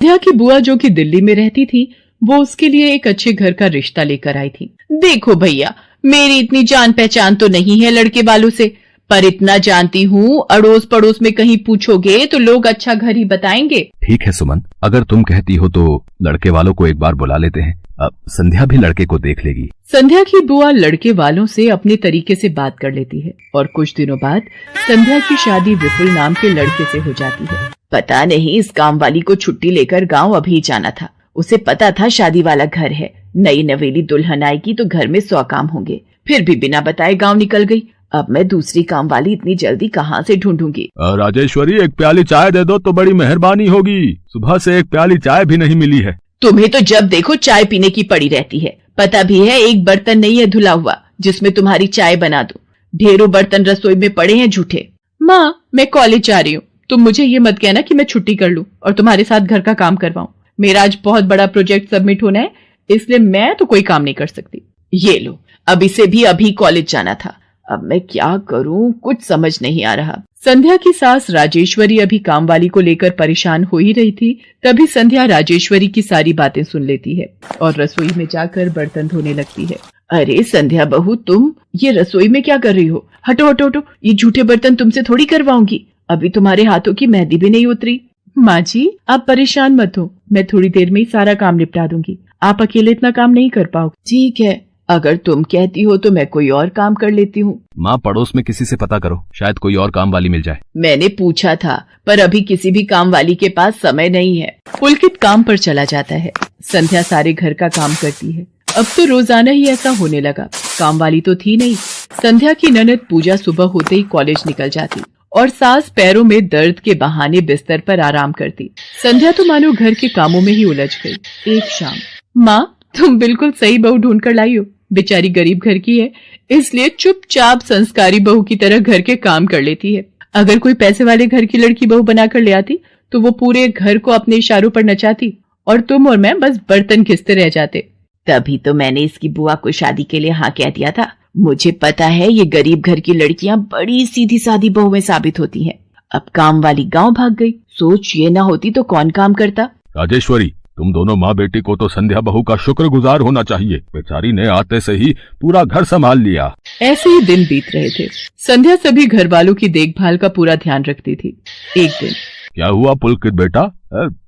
संध्या की बुआ जो कि दिल्ली में रहती थी, वो उसके लिए एक अच्छे घर का रिश्ता लेकर आई थी। देखो भैया, मेरी इतनी जान पहचान तो नहीं है लड़के वालों से, पर इतना जानती हूँ अड़ोस पड़ोस में कहीं पूछोगे तो लोग अच्छा घर ही बताएंगे। ठीक है सुमन, अगर तुम कहती हो तो लड़के वालों को एक बार बुला लेते हैं। अब संध्या भी लड़के को देख लेगी। संध्या की बुआ लड़के वालों से अपने तरीके से बात कर लेती है और कुछ दिनों बाद संध्या की शादी विपुल नाम के लड़के से हो जाती है। पता नहीं इस काम वाली को छुट्टी लेकर गाँव अभी जाना था। उसे पता था शादी वाला घर है, नई नवेली दुल्हन आएगी तो घर में 100 काम होंगे, फिर भी बिना बताए गाँव निकल गई। अब मैं दूसरी काम वाली इतनी जल्दी कहाँ से ढूंढूंगी। राजेश्वरी, एक प्याली चाय दे दो तो बड़ी मेहरबानी होगी। सुबह से एक प्याली चाय भी नहीं मिली है। तुम्हें तो जब देखो चाय पीने की पड़ी रहती है। पता भी है एक बर्तन नहीं है धुला हुआ जिसमें तुम्हारी चाय बना दूं। ढेरों बर्तन रसोई में पड़े हैं झूठे। माँ, मैं कॉलेज जा रही हूँ, तुम मुझे ये मत कहना कि मैं छुट्टी कर लूं और तुम्हारे साथ घर का काम करवाऊं। मेरा आज बहुत बड़ा प्रोजेक्ट सबमिट होना है, इसलिए मैं तो कोई काम नहीं कर सकती। ये लो, अब इसे भी अभी कॉलेज जाना था। अब मैं क्या करूं, कुछ समझ नहीं आ रहा। संध्या की सास राजेश्वरी अभी काम वाली को लेकर परेशान हो ही रही थी, तभी संध्या राजेश्वरी की सारी बातें सुन लेती है और रसोई में जाकर बर्तन धोने लगती है। अरे संध्या बहू, तुम ये रसोई में क्या कर रही हो? हटो हटो हटो, ये झूठे बर्तन तुमसे थोड़ी करवाऊंगी। अभी तुम्हारे हाथों की मेहंदी भी नहीं उतरी। माँ जी, आप परेशान मत हो, मैं थोड़ी देर में ही सारा काम निपटा दूंगी। आप अकेले इतना काम नहीं कर पाओगे। ठीक है, अगर तुम कहती हो तो मैं कोई और काम कर लेती हूँ। माँ, पड़ोस में किसी से पता करो, शायद कोई और काम वाली मिल जाए। मैंने पूछा था, पर अभी किसी भी काम वाली के पास समय नहीं है। पुलकित काम पर चला जाता है। संध्या सारे घर का काम करती है। अब तो रोजाना ही ऐसा होने लगा। काम वाली तो थी नहीं। संध्या की ननद पूजा सुबह होते ही कॉलेज निकल जाती और सास पैरों में दर्द के बहाने बिस्तर पर आराम करती। संध्या तो मानो घर के कामों में ही उलझ गई। एक शाम, माँ, तुम बिल्कुल सही बहू ढूंढ कर लाई हो। बेचारी गरीब घर की है, इसलिए चुपचाप संस्कारी बहू की तरह घर के काम कर लेती है। अगर कोई पैसे वाले घर की लड़की बहू बनाकर ले आती तो वो पूरे घर को अपने इशारों पर नचाती और तुम और मैं बस बर्तन घिसते रह जाते। तभी तो मैंने इसकी बुआ को शादी के लिए हाँ कह दिया था। मुझे पता है ये गरीब घर की लड़कियां बड़ी सीधी सादी बहुएं साबित होती हैं। अब काम वाली गांव भाग गई। सोच ये ना होती तो कौन काम करता। राजेश्वरी, तुम दोनों माँ बेटी को तो संध्या बहू का शुक्रगुजार होना चाहिए। बेचारी ने आते से ही पूरा घर संभाल लिया। ऐसे ही दिन बीत रहे थे। संध्या सभी घर वालों की देखभाल का पूरा ध्यान रखती थी। एक दिन, क्या हुआ पुलकित बेटा,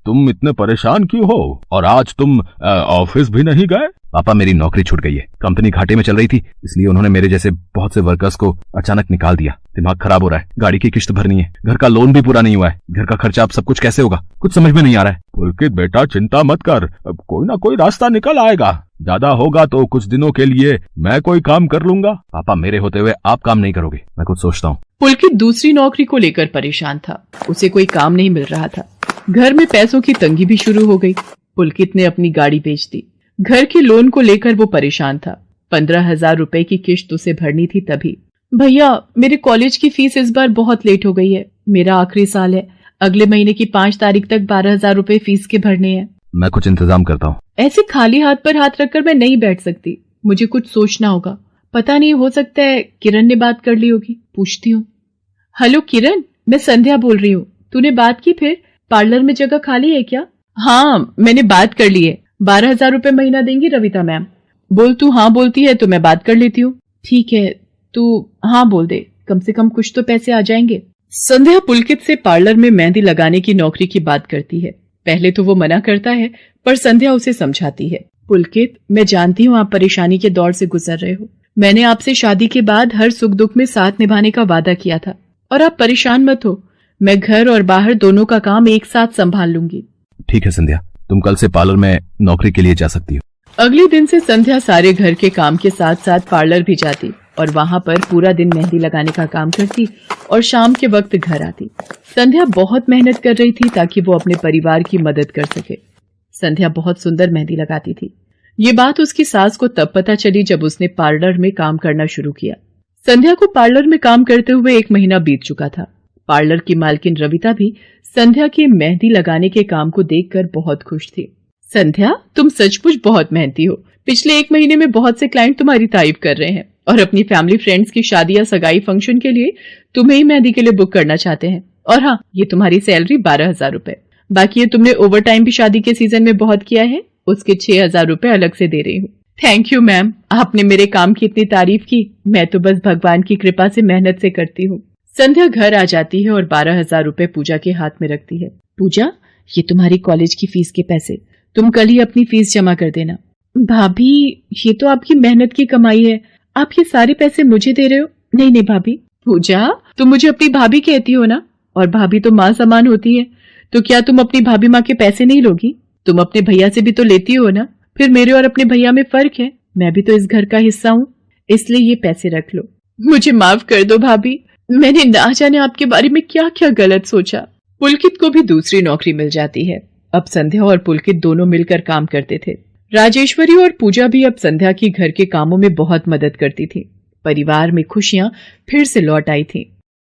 तुम इतने परेशान क्यों हो? और आज तुम ऑफिस भी नहीं गए? पापा, मेरी नौकरी छूट गई है। कंपनी घाटे में चल रही थी, इसलिए उन्होंने मेरे जैसे बहुत से वर्कर्स को अचानक निकाल दिया। दिमाग खराब हो रहा है, गाड़ी की किश्त भरनी है, घर का लोन भी पूरा नहीं हुआ है। घर का खर्चा अब सब कुछ कैसे होगा, कुछ समझ में नहीं आ रहा है। पुलकित बेटा, चिंता मत कर, अब कोई ना कोई रास्ता निकल आएगा। ज्यादा होगा तो कुछ दिनों के लिए मैं कोई काम कर लूंगा। पापा, मेरे होते हुए आप काम नहीं करोगे, मैं कुछ सोचता हूँ। पुलकित दूसरी नौकरी को लेकर परेशान था। उसे कोई काम नहीं मिल रहा था। घर में पैसों की तंगी भी शुरू हो गई। पुलकित ने अपनी गाड़ी बेच दी। घर के लोन को लेकर वो परेशान था। 15,000 रुपए की किश्त उसे भरनी थी। तभी, भैया, मेरे कॉलेज की फीस इस बार बहुत लेट हो गई है। मेरा आखिरी साल है, अगले महीने की 5 तारीख तक 12,000 रुपए फीस के भरने हैं। मैं कुछ इंतजाम करता हूँ। ऐसे खाली हाथ पर हाथ रखकर मैं नहीं बैठ सकती, मुझे कुछ सोचना होगा। पता नहीं, हो सकता है किरण ने बात कर ली होगी, पूछती हूँ। हेलो किरण, मैं संध्या बोल रही हूँ। तूने बात की फिर? पार्लर में जगह खाली है क्या? हाँ, मैंने बात कर ली है। 12,000 रुपए महीना देंगी रविता मैम। बोल, तू हाँ बोलती है तो मैं बात कर लेती हूँ। ठीक है, तू हाँ बोल दे, कम से कम कुछ तो पैसे आ जाएंगे। संध्या पुलकित से पार्लर में मेहंदी लगाने की नौकरी की बात करती है। पहले तो वो मना करता है, पर संध्या उसे समझाती है। पुलकित, मैं जानती हूँ आप परेशानी के दौर से गुजर रहे हो। मैंने आपसे शादी के बाद हर सुख दुख में साथ निभाने का वादा किया था, और आप परेशान मत हो। मैं घर और बाहर दोनों का काम एक साथ संभाल लूंगी। ठीक है संध्या, तुम कल से पार्लर में नौकरी के लिए जा सकती हो। अगले दिन से संध्या सारे घर के काम के साथ साथ पार्लर भी जाती और वहां पर पूरा दिन मेहंदी लगाने का काम करती और शाम के वक्त घर आती। संध्या बहुत मेहनत कर रही थी ताकि वो अपने परिवार की मदद कर सके। संध्या बहुत सुंदर मेहंदी लगाती थी। ये बात उसकी सास को तब पता चली जब उसने पार्लर में काम करना शुरू किया। संध्या को पार्लर में काम करते हुए 1 महीना बीत चुका था। पार्लर की मालकिन रविता भी संध्या के मेहंदी लगाने के काम को देखकर बहुत खुश थी। संध्या, तुम सचमुच बहुत मेहनती हो। पिछले 1 महीने में बहुत से क्लाइंट तुम्हारी तारीफ कर रहे हैं और अपनी फैमिली फ्रेंड्स की शादी या सगाई फंक्शन के लिए तुम्हें ही मेहंदी के लिए बुक करना चाहते हैं। और हाँ, ये तुम्हारी सैलरी 12,000 रुपए। बाकी ये तुमने ओवर टाइम भी शादी के सीजन में बहुत किया है, उसके 6,000 रुपए अलग से दे रही हूँ। थैंक यू मैम, आपने मेरे काम की इतनी तारीफ की। मैं तो बस भगवान की कृपा से मेहनत से करती हूँ। संध्या घर आ जाती है और 12,000 रुपए पूजा के हाथ में रखती है। पूजा, ये तुम्हारी कॉलेज की फीस के पैसे, तुम कल ही अपनी फीस जमा कर देना। भाभी, ये तो आपकी मेहनत की कमाई है, आप ये सारे पैसे मुझे दे रहे हो? नहीं नहीं भाभी। पूजा, तुम मुझे अपनी भाभी कहती हो ना, और भाभी तो माँ समान होती है, तो क्या तुम अपनी भाभी माँ के पैसे नहीं लोगी? तुम अपने भैया से भी तो लेती हो ना। फिर मेरे और अपने भैया में फर्क है, मैं भी तो इस घर का हिस्सा हूँ, इसलिए ये पैसे रख लो। मुझे माफ कर दो भाभी, मैंने ना जाने आपके बारे में क्या क्या गलत सोचा। पुलकित को भी दूसरी नौकरी मिल जाती है। अब संध्या और पुलकित दोनों मिलकर काम करते थे। राजेश्वरी और पूजा भी अब संध्या की घर के कामों में बहुत मदद करती थी। परिवार में खुशियां फिर से लौट आई थी।